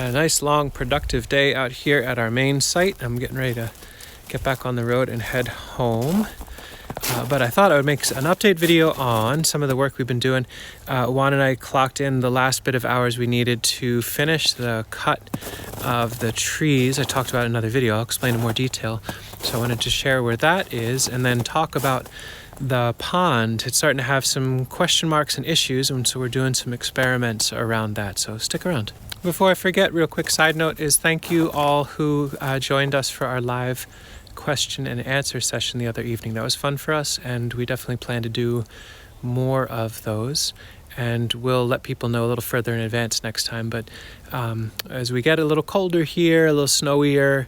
A nice long productive day out here at our main site. I'm getting ready to get back on the road and head home. But I thought I would make an update video on some of the work we've been doing. Juan and I clocked in the last bit of hours we needed to finish the cut of the trees. I talked about it in another video. I'll explain in more detail. So I wanted to share where that is and then talk about the pond. It's starting to have some question marks and issues, and so we're doing some experiments around that. So stick around. Before I forget, real quick side note is thank you all who joined us for our live question and answer session the other evening. That was fun for us, and we definitely plan to do more of those, and we'll let people know a little further in advance next time. But as we get a little colder here, a little snowier,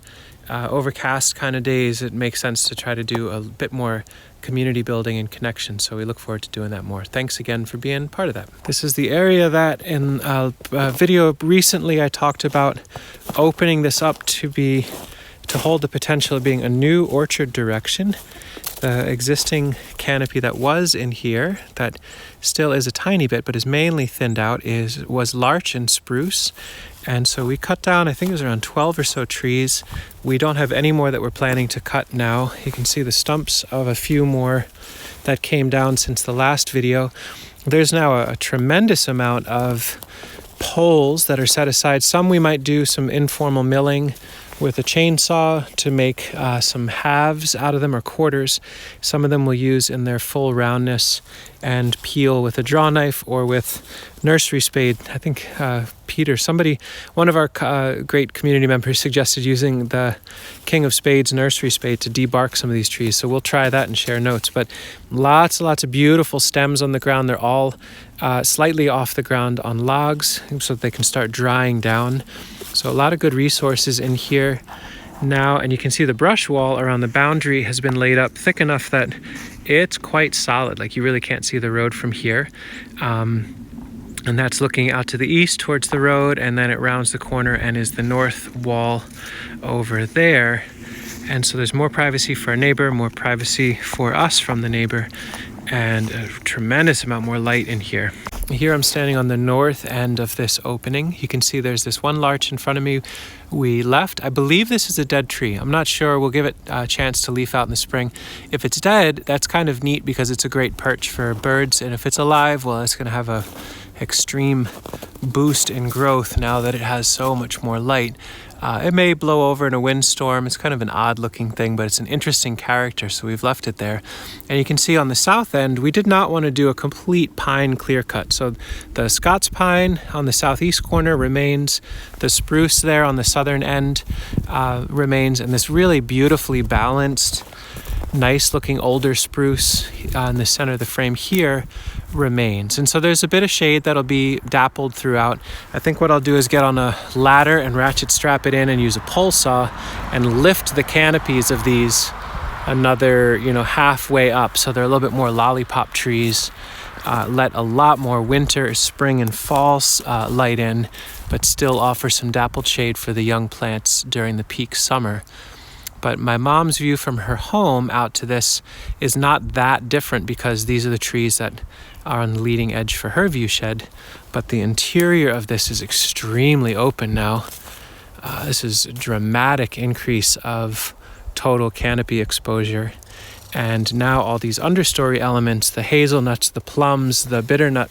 overcast kind of days, it makes sense to try to do a bit more community building and connection. So we look forward to doing that more. Thanks again for being part of that. This is the area that in a video recently I talked about opening this up to hold the potential of being a new orchard direction. The existing canopy that was in here, that still is a tiny bit, but is mainly thinned out, was larch and spruce. And so we cut down, I think it was around 12 or so trees. We don't have any more that we're planning to cut now. You can see the stumps of a few more that came down since the last video. There's now a tremendous amount of poles that are set aside. Some we might do some informal milling with a chainsaw to make some halves out of them, or quarters. Some of them we'll use in their full roundness and peel with a draw knife or with nursery spade. I think Peter, one of our great community members, suggested using the King of Spades nursery spade to debark some of these trees. So we'll try that and share notes. But lots and lots of beautiful stems on the ground. They're all slightly off the ground on logs so that they can start drying down. So a lot of good resources in here now, and you can see the brush wall around the boundary has been laid up thick enough that it's quite solid. Like, you really can't see the road from here. And that's looking out to the east towards the road, and then it rounds the corner and is the north wall over there. And so there's more privacy for our neighbor, more privacy for us from the neighbor, and a tremendous amount more light in here. Here I'm standing on the north end of this opening. You can see there's this one larch in front of me we left. I believe this is a dead tree. I'm not sure. We'll give it a chance to leaf out in the spring. If it's dead, that's kind of neat because it's a great perch for birds. And if it's alive, well, it's going to have a extreme boost in growth now that it has so much more light. It may blow over in a windstorm. It's kind of an odd looking thing, but it's an interesting character, so we've left it there. And you can see on the south end, we did not want to do a complete pine clear cut. So the Scots pine on the southeast corner remains, the spruce there on the southern end remains, and this really beautifully balanced, nice looking older spruce in the center of the frame here remains. And so there's a bit of shade that'll be dappled throughout. I think what I'll do is get on a ladder and ratchet strap it in and use a pole saw and lift the canopies of these another, halfway up, so they're a little bit more lollipop trees. Let a lot more winter, spring, and fall light in, but still offer some dappled shade for the young plants during the peak summer. But my mom's view from her home out to this is not that different because these are the trees that are on the leading edge for her view shed. But the interior of this is extremely open now. This is a dramatic increase of total canopy exposure. And now all these understory elements, the hazelnuts, the plums, the bitternut,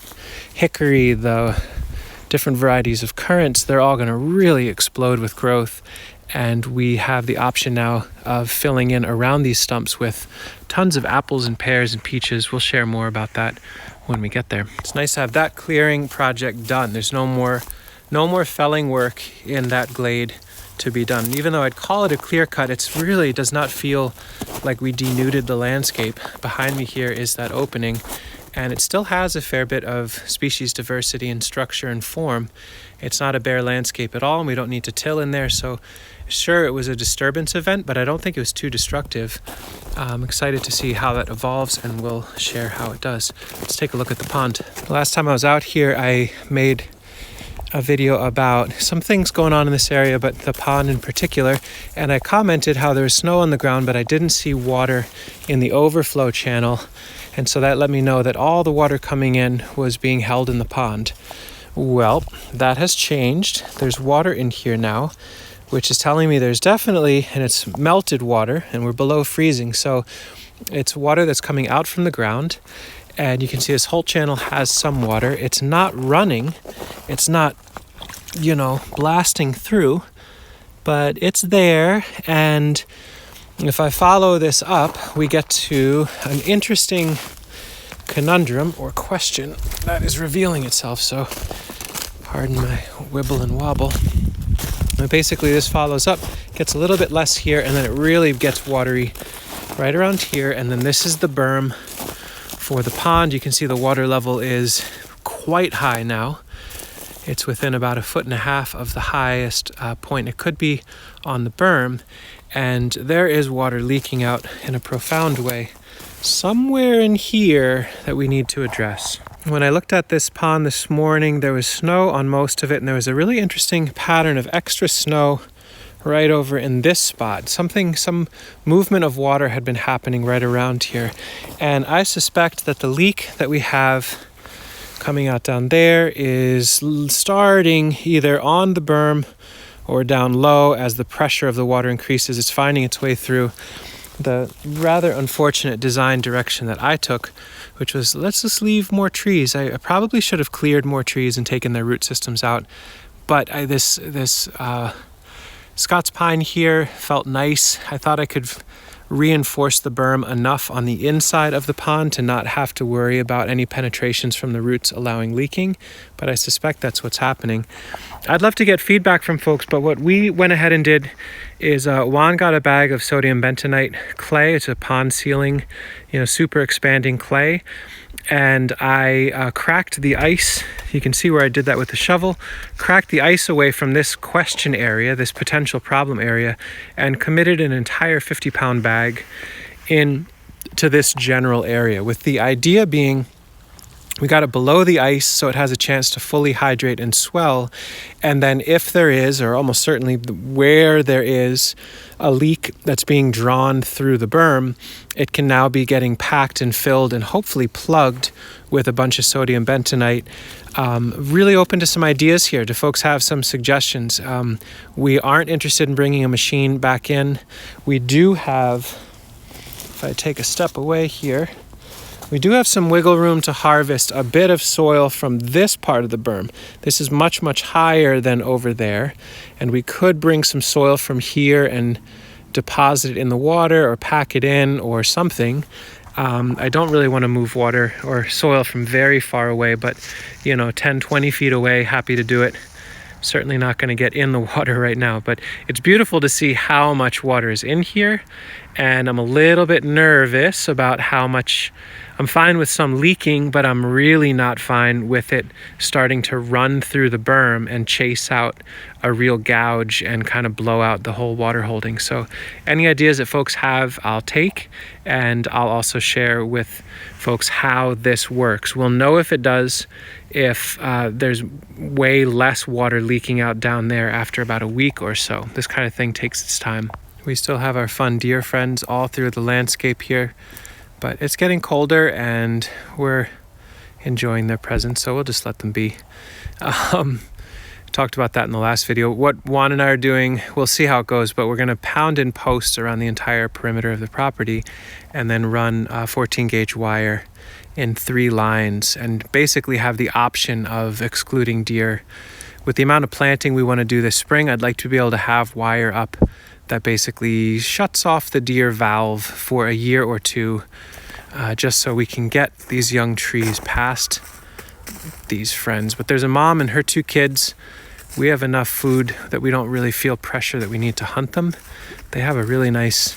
hickory, the different varieties of currants, they're all going to really explode with growth. And we have the option now of filling in around these stumps with tons of apples and pears and peaches. We'll share more about that when we get there. It's nice to have that clearing project done. There's no more felling work in that glade to be done. Even though I'd call it a clear cut, it really does not feel like we denuded the landscape. Behind me here is that opening, and it still has a fair bit of species diversity and structure and form. It's not a bare landscape at all, and we don't need to till in there. So sure, it was a disturbance event, but I don't think it was too destructive. I'm excited to see how that evolves, and we'll share how it does. Let's take a look at the pond. The last time I was out here, I made a video about some things going on in this area, but the pond in particular, and I commented how there was snow on the ground, but I didn't see water in the overflow channel, and so that let me know that all the water coming in was being held in the pond. Well, that has changed. There's water in here now, which is telling me there's definitely, and it's melted water, and we're below freezing, so it's water that's coming out from the ground. And you can see this whole channel has some water. It's not running, it's not, blasting through, but it's there. And if I follow this up, we get to an interesting conundrum or question that is revealing itself. So pardon my wibble and wobble. And basically this follows up, gets a little bit less here, and then it really gets watery right around here. And then this is the berm for the pond. You can see the water level is quite high now. It's within about 1.5 feet of the highest point it could be on the berm. And there is water leaking out in a profound way somewhere in here that we need to address. When I looked at this pond this morning, there was snow on most of it, and there was a really interesting pattern of extra snow right over in this spot. Some movement of water had been happening right around here. And I suspect that the leak that we have coming out down there is starting either on the berm or down low. As the pressure of the water increases, it's finding its way through. The rather unfortunate design direction that I took, which was, let's just leave more trees. I probably should have cleared more trees and taken their root systems out, but this Scots pine here felt nice. I thought I could reinforce the berm enough on the inside of the pond to not have to worry about any penetrations from the roots allowing leaking, but I suspect that's what's happening. I'd love to get feedback from folks, but what we went ahead and did is Juan got a bag of sodium bentonite clay. It's a pond sealing, super expanding clay. And I cracked the ice. You can see where I did that with the shovel. Cracked the ice away from this question area, this potential problem area, and committed an entire 50-pound bag into this general area, with the idea being we got it below the ice so it has a chance to fully hydrate and swell. And then if there is, or almost certainly where there is, a leak that's being drawn through the berm, it can now be getting packed and filled and hopefully plugged with a bunch of sodium bentonite. Really open to some ideas here. Do folks have some suggestions? We aren't interested in bringing a machine back in. We do have, if I take a step away here, we do have some wiggle room to harvest a bit of soil from this part of the berm. This is much, much higher than over there, and we could bring some soil from here and deposit it in the water or pack it in or something. I don't really want to move water or soil from very far away, but 10, 20 feet away, happy to do it. Certainly not going to get in the water right now, but it's beautiful to see how much water is in here, and I'm a little bit nervous about how much. I'm fine with some leaking, but I'm really not fine with it starting to run through the berm and chase out a real gouge and kind of blow out the whole water holding. So any ideas that folks have, I'll take, and I'll also share with folks how this works. We'll know if it does, if there's way less water leaking out down there after about a week or so. This kind of thing takes its time. We still have our fun deer friends all through the landscape here, but it's getting colder and we're enjoying their presence, so we'll just let them be. Talked about that in the last video. What Juan and I are doing, we'll see how it goes, but we're going to pound in posts around the entire perimeter of the property and then run 14 gauge wire in 3 lines and basically have the option of excluding deer. With the amount of planting we want to do this spring, I'd like to be able to have wire up that basically shuts off the deer valve for a year or two, just so we can get these young trees past these friends. But there's a mom and her 2 kids. We have enough food that we don't really feel pressure that we need to hunt them. They have a really nice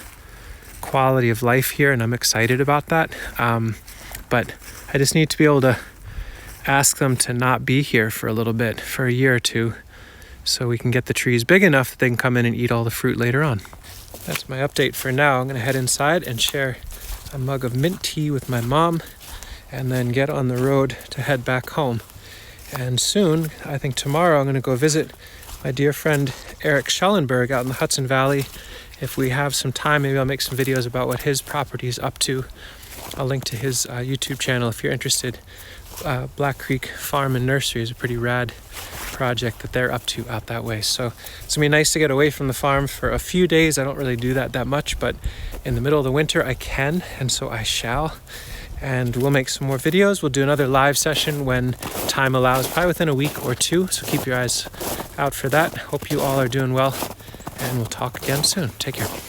quality of life here, and I'm excited about that. But I just need to be able to ask them to not be here for a little bit, for a year or two, so we can get the trees big enough that they can come in and eat all the fruit later on. That's my update for now. I'm going to head inside and share a mug of mint tea with my mom, and then get on the road to head back home. And soon, I think tomorrow, I'm going to go visit my dear friend Eric Schellenberg out in the Hudson Valley. If we have some time, maybe I'll make some videos about what his property is up to. I'll link to his YouTube channel if you're interested. Black Creek Farm and Nursery is a pretty rad project that they're up to out that way. So it's gonna be nice to get away from the farm for a few days. I don't really do that much, but in the middle of the winter I can, and so I shall. And we'll make some more videos. We'll do another live session when time allows, probably within a week or two. So keep your eyes out for that. Hope you all are doing well, and we'll talk again soon. Take care.